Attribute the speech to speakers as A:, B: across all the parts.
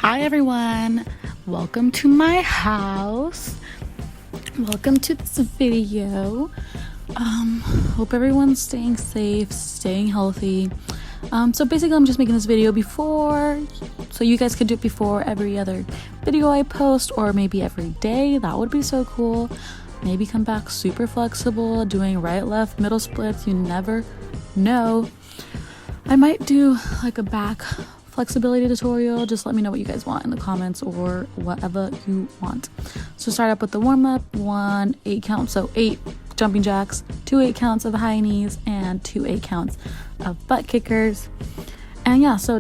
A: Hi everyone, welcome to my house. Welcome to this video. Hope everyone's staying safe, staying healthy. So basically I'm just making this video so you guys could do it before every other video I post, or maybe every day. That would be so cool. Maybe come back super flexible, doing right, left, middle splits. You never know. I might do like a back flexibility tutorial. Just let me know what you guys want in the comments or whatever you want. So start up with the warm-up. 1 8 count, so 8 jumping jacks, 2 8 counts of high knees, and 2 8 counts of butt kickers. And yeah, so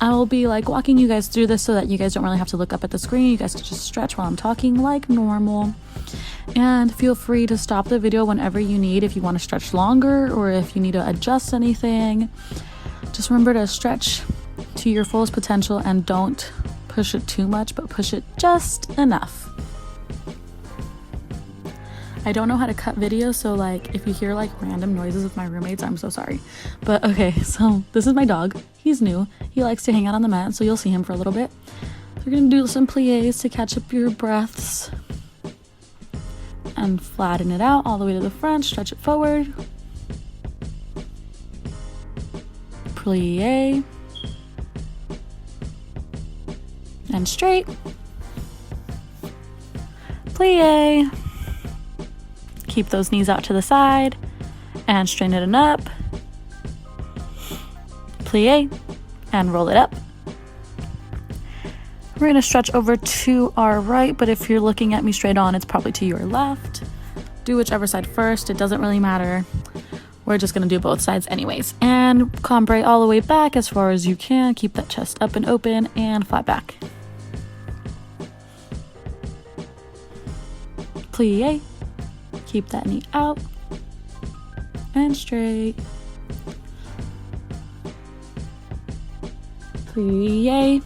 A: I will be like walking you guys through this so that you guys don't really have to look up at the screen. You guys can just stretch while I'm talking like normal. And feel free to stop the video whenever you need, if you want to stretch longer or if you need to adjust anything. Just remember to stretch to your fullest potential and don't push it too much, but push it just enough. I don't know how to cut videos, so like if you hear like random noises with my roommates, I'm so sorry. But okay, so this is my dog. He's new. He likes to hang out on the mat, so you'll see him for a little bit. We're gonna do some plies to catch up your breaths and flatten it out all the way to the front. Stretch it forward. Plie and straight. Plie. Keep those knees out to the side and straighten it up. Plie and roll it up. We're going to stretch over to our right, but if you're looking at me straight on, it's probably to your left. Do whichever side first. It doesn't really matter. We're just going to do both sides anyways. And cambre all the way back as far as you can. Keep that chest up and open and flat back. Plie. Keep that knee out and straight. Plie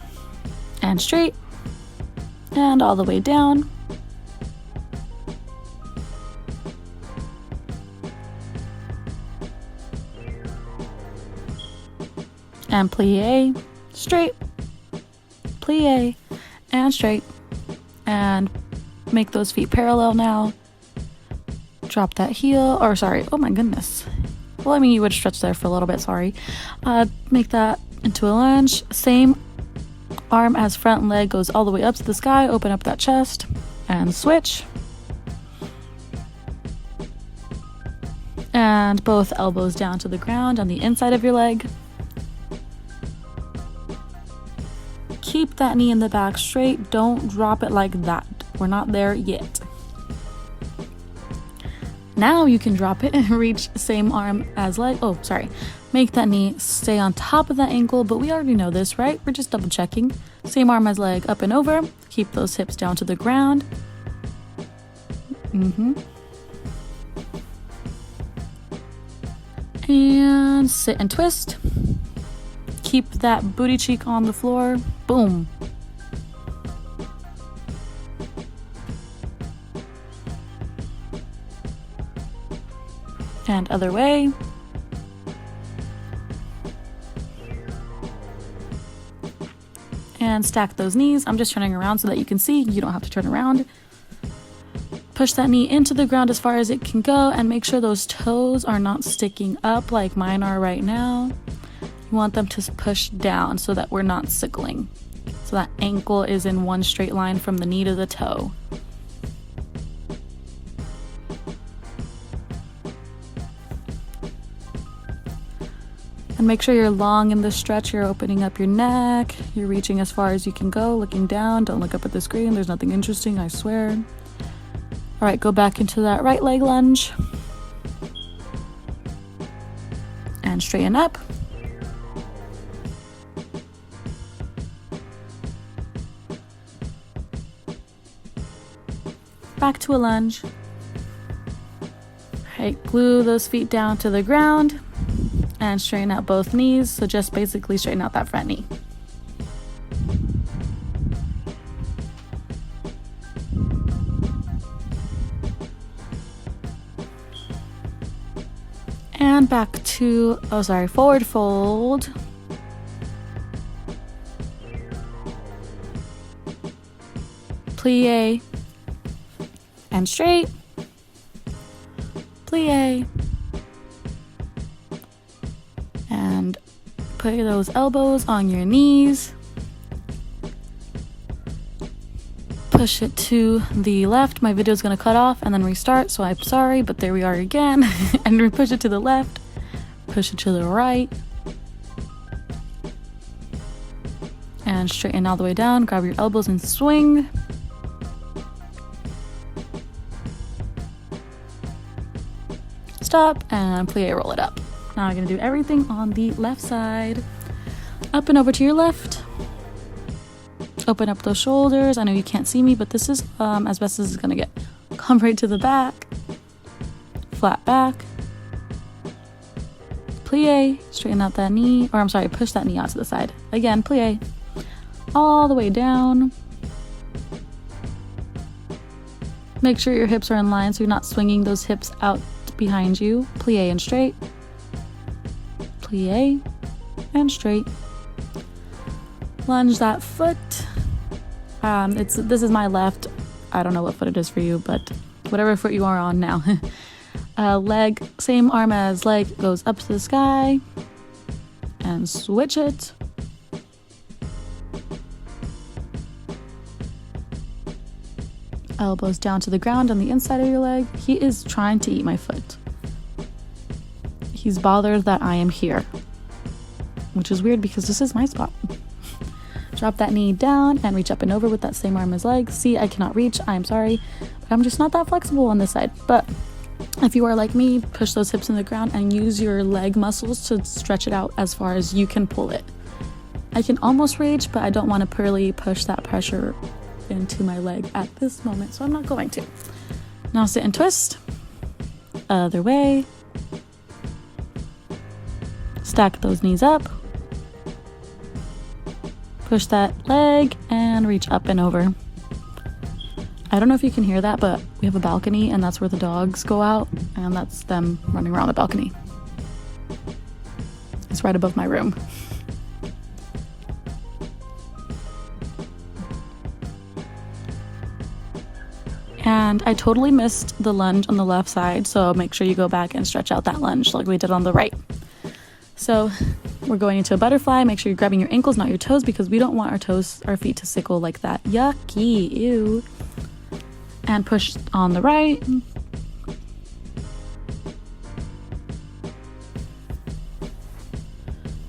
A: and straight and all the way down. And plie, straight, plie, and straight. And make those feet parallel now. Drop that heel, or sorry, oh my goodness. Well, I mean, you would stretch there for a little bit, sorry. Make that into a lunge. Same arm as front leg goes all the way up to the sky. Open up that chest and switch. And both elbows down to the ground on the inside of your leg. Keep that knee in the back straight. Don't drop it like that. We're not there yet. Now you can drop it and reach same arm as leg. Oh, sorry. Make that knee stay on top of that ankle, but we already know this, right? We're just double checking. Same arm as leg, up and over. Keep those hips down to the ground. And sit and twist. Keep that booty cheek on the floor. Boom. And other way. And stack those knees. I'm just turning around so that you can see. You don't have to turn around. Push that knee into the ground as far as it can go, and make sure those toes are not sticking up like mine are right now. You want them to push down so that we're not sickling. So that ankle is in one straight line from the knee to the toe. And make sure you're long in the stretch. You're opening up your neck. You're reaching as far as you can go, looking down. Don't look up at the screen. There's nothing interesting, I swear. All right, go back into that right leg lunge. And straighten up. Back to a lunge. All right, glue those feet down to the ground. And straighten out both knees. So just basically straighten out that front knee. And back to, forward fold. plie, and straight, plie, and put those elbows on your knees. Push it to the left. My video is going to cut off and then restart, so I'm sorry, but there we are again. And we push it to the left, push it to the right, and straighten all the way down. Grab your elbows and swing. Stop and plie, roll it up. Now I'm going to do everything on the left side. Up and over to your left. Open up those shoulders. I know you can't see me, but this is as best as it's gonna get. Come right to the back. Flat back. Plie. Straighten out that knee. Or I'm sorry, push that knee out to the side. Again, plie. All the way down. Make sure your hips are in line so you're not swinging those hips out behind you. Plie and straight. Plie and straight. Lunge that foot. This is my left. I don't know what foot it is for you, but whatever foot you are on now. Leg, same arm as leg, goes up to the sky and switch it. Elbows down to the ground on the inside of your leg. He is trying to eat my foot. He's bothered that I am here, which is weird because this is my spot. Drop that knee down and reach up and over with that same arm as leg. See, I cannot reach. I'm sorry, but I'm just not that flexible on this side. But if you are like me, push those hips in the ground and use your leg muscles to stretch it out as far as you can pull it. I can almost reach, but I don't want to really push that pressure into my leg at this moment, so I'm not going to. Now sit and twist. Other way. Stack those knees up. Push that leg and reach up and over. I don't know if you can hear that, but we have a balcony and that's where the dogs go out, and that's them running around the balcony. It's right above my room. And I totally missed the lunge on the left side, so make sure you go back and stretch out that lunge like we did on the right. So we're going into a butterfly. Make sure you're grabbing your ankles, not your toes, because we don't want our feet to sickle like that. Yucky, ew. And push on the right.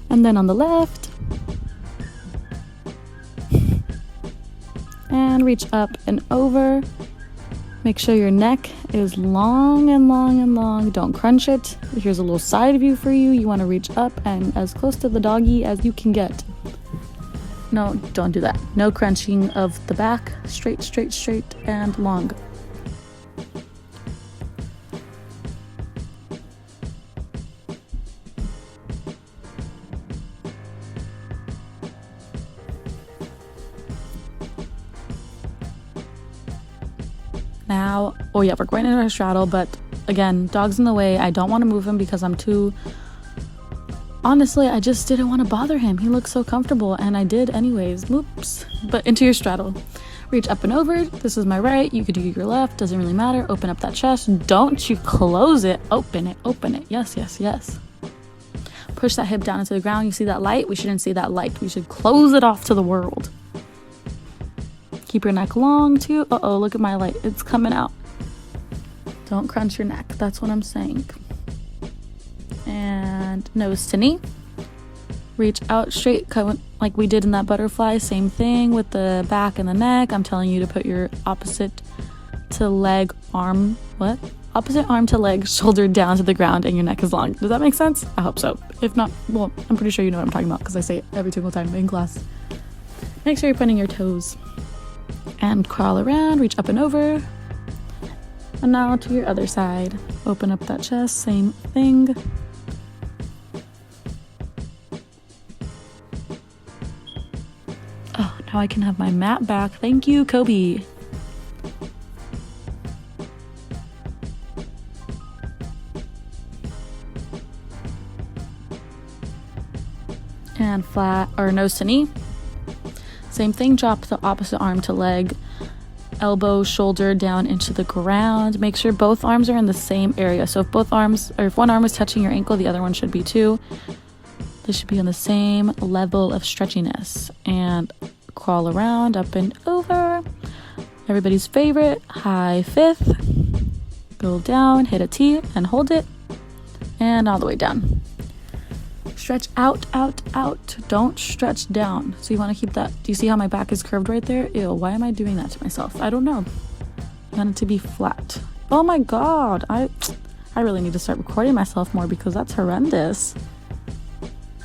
A: And then on the left. And reach up and over. Make sure your neck is long and long and long. Don't crunch it. Here's a little side view for you. You want to reach up and as close to the doggy as you can get. No, don't do that. No crunching of the back. Straight, straight, straight, and long. Now, oh yeah, we're going into our straddle, but again, dog's in the way. I don't want to move him because honestly, I just didn't want to bother him. He looks so comfortable, and I did anyways. Oops. But into your straddle. Reach up and over. This is my right. You could do your left. Doesn't really matter. Open up that chest. Don't you close it. Open it. Open it. Yes, yes, yes. Push that hip down into the ground. You see that light? We shouldn't see that light. We should close it off to the world. Keep your neck long too. Uh-oh, look at my light. It's coming out. Don't crunch your neck. That's what I'm saying. And nose to knee. Reach out straight like we did in that butterfly. Same thing with the back and the neck. I'm telling you to put your opposite to leg arm. What? Opposite arm to leg, shoulder down to the ground, and your neck is long. Does that make sense? I hope so. If not, well, I'm pretty sure you know what I'm talking about because I say it every single time in class. Make sure you're pointing your toes. And crawl around, reach up and over. And now to your other side. Open up that chest, same thing. Oh, now I can have my mat back. Thank you, Kobe. And flat or nose to knee. Same thing, drop the opposite arm to leg elbow, shoulder down into the ground. Make sure both arms are in the same area. So if both arms, or if one arm is touching your ankle, the other one should be too. They should be on the same level of stretchiness. And crawl around, up and over. Everybody's favorite, high fifth. Go down, hit a T and hold it. And all the way down. Stretch out, out, out. Don't stretch down. So you want to keep that. Do you see how my back is curved right there? Ew, why am I doing that to myself? I don't know. I want it to be flat. Oh my God. I really need to start recording myself more because that's horrendous.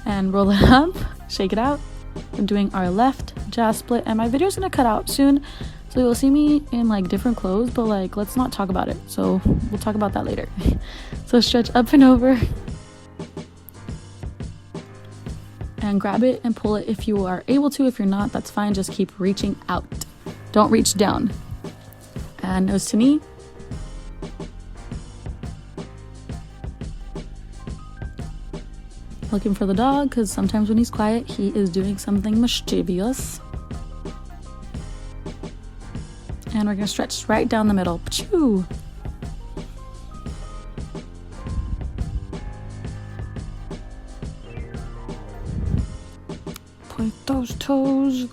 A: And roll it up, shake it out. We're doing our left jazz split, and my video's gonna cut out soon. So you'll see me in like different clothes, but like let's not talk about it. So we'll talk about that later. So stretch up and over. And grab it and pull it if you are able to. If you're not, that's fine. Just keep reaching out. Don't reach down. And nose to knee. Looking for the dog, because sometimes when he's quiet, he is doing something mischievous. And we're going to stretch right down the middle. Pachoo! Point those toes.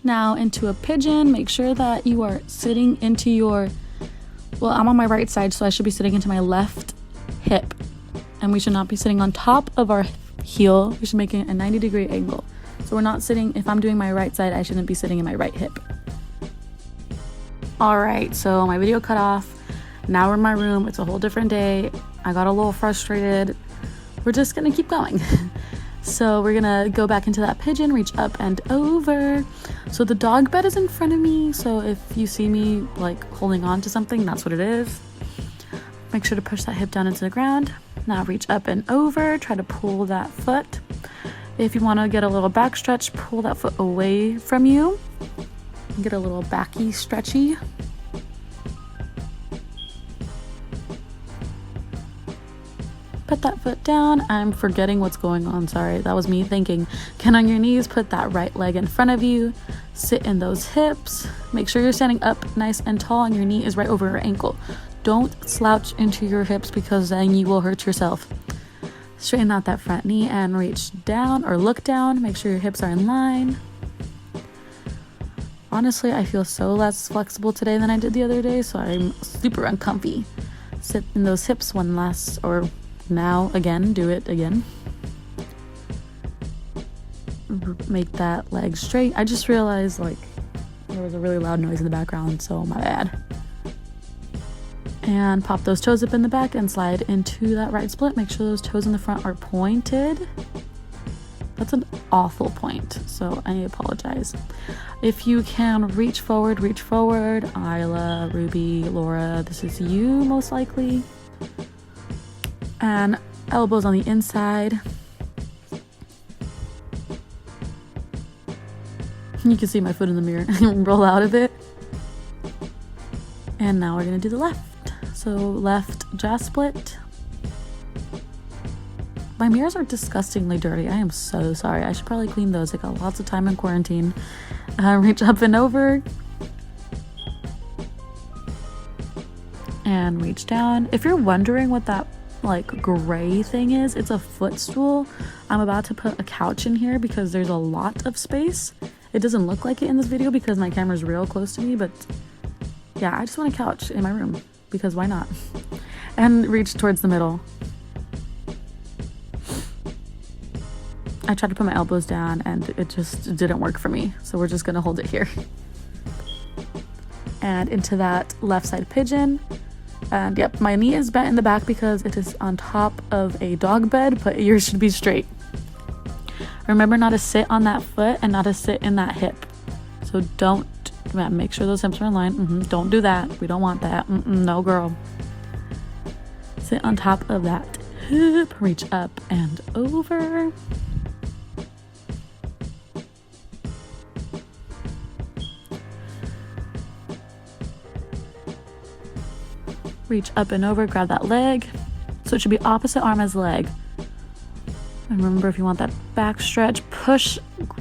A: Now into a pigeon. Make sure that you are sitting into your, well, I'm on my right side, so I should be sitting into my left hip. And we should not be sitting on top of our heel. We should make it a 90-degree angle. So we're not sitting, if I'm doing my right side, I shouldn't be sitting in my right hip. All right, so my video cut off. Now we're in my room. It's a whole different day. I got a little frustrated. We're just gonna keep going. So we're gonna go back into that pigeon, reach up and over. So the dog bed is in front of me. So if you see me like holding on to something, that's what it is. Make sure to push that hip down into the ground. Now reach up and over, try to pull that foot. If you wanna get a little back stretch, pull that foot away from you. Get a little backy stretchy. Put that foot down. I'm forgetting what's going on. Sorry, that was me thinking. Get on your knees, put that right leg in front of you. Sit in those hips. Make sure you're standing up nice and tall and your knee is right over your ankle. Don't slouch into your hips because then you will hurt yourself. Straighten out that front knee and reach down or look down. Make sure your hips are in line. Honestly, I feel so less flexible today than I did the other day, so I'm super uncomfy. Sit in those hips one last, or now again, do it again. Make that leg straight. I just realized like there was a really loud noise in the background, so my bad. And pop those toes up in the back and slide into that right split. Make sure those toes in the front are pointed. That's an awful point, so I apologize. If you can reach forward, reach forward. Isla, Ruby, Laura, this is you most likely. And elbows on the inside. You can see my foot in the mirror. Roll out of it. And now we're gonna do the left. So left jaw split. My mirrors are disgustingly dirty. I am so sorry. I should probably clean those. I got lots of time in quarantine. Reach up and over. And reach down. If you're wondering what that like gray thing is, it's a footstool. I'm about to put a couch in here because there's a lot of space. It doesn't look like it in this video because my camera's real close to me, but yeah, I just want a couch in my room because why not? And reach towards the middle. I tried to put my elbows down and it just didn't work for me. So we're just gonna hold it here. And into that left side pigeon. And yep, my knee is bent in the back because it is on top of a dog bed, but yours should be straight. Remember not to sit on that foot and not to sit in that hip. So don't, make sure those hips are in line. Don't do that. We don't want that. No, girl. Sit on top of that hip. Reach up and over. Reach up and over, grab that leg. So it should be opposite arm as leg. And remember, if you want that back stretch,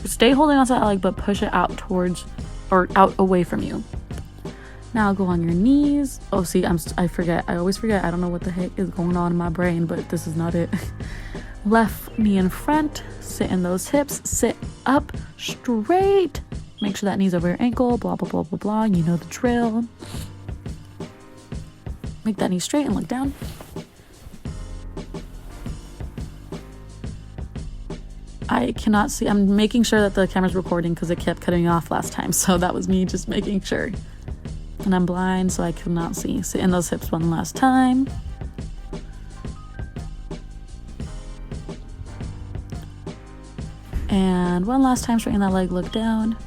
A: stay holding onto that leg, but push it out towards or out away from you. Now go on your knees. Oh, see, I forget. I always forget. I don't know what the heck is going on in my brain, but this is not it. Left knee in front. Sit in those hips. Sit up straight. Make sure that knee's over your ankle. Blah, blah, blah, blah, blah. You know the drill. Make that knee straight and look down. I cannot see. I'm making sure that the camera's recording because it kept cutting off last time. So that was me just making sure. And I'm blind, so I cannot see. Sit in those hips one last time. And one last time, straighten that leg, look down.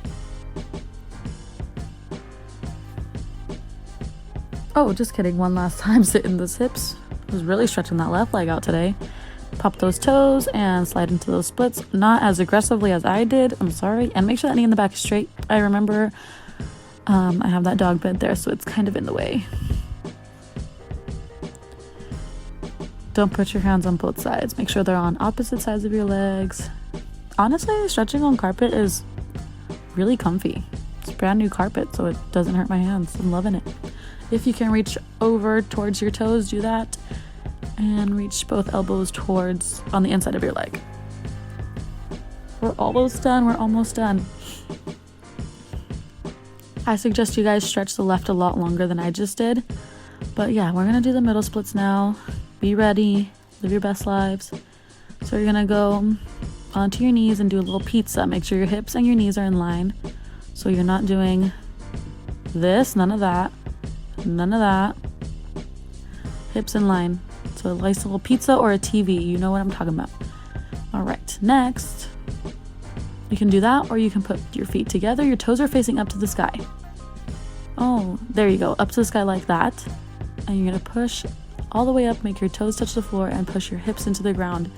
A: Oh, just kidding. One last time, sit in those hips. I was really stretching that left leg out today. Pop those toes and slide into those splits. Not as aggressively as I did. I'm sorry. And make sure that knee in the back is straight. I remember I have that dog bed there, so it's kind of in the way. Don't put your hands on both sides. Make sure they're on opposite sides of your legs. Honestly, stretching on carpet is really comfy. It's brand new carpet, so it doesn't hurt my hands. I'm loving it. If you can reach over towards your toes, do that. And reach both elbows towards on the inside of your leg. We're almost done. We're almost done. I suggest you guys stretch the left a lot longer than I just did. But yeah, we're going to do the middle splits now. Be ready. Live your best lives. So you're going to go onto your knees and do a little pizza. Make sure your hips and your knees are in line. So you're not doing this, none of that, none of that. Hips in line. So a nice little pizza or a TV. You know what I'm talking about. All right, next. You can do that, or you can put your feet together. Your toes are facing up to the sky. Oh, there you go. Up to the sky like that. And you're going to push all the way up, make your toes touch the floor, and push your hips into the ground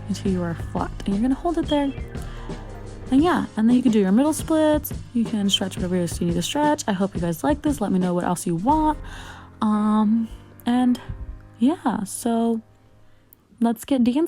A: until you are flat. And you're going to hold it there. And yeah, and then you can do your middle splits. You can stretch whatever else you need to stretch. I hope you guys like this. Let me know what else you want. And yeah, so let's get dancing.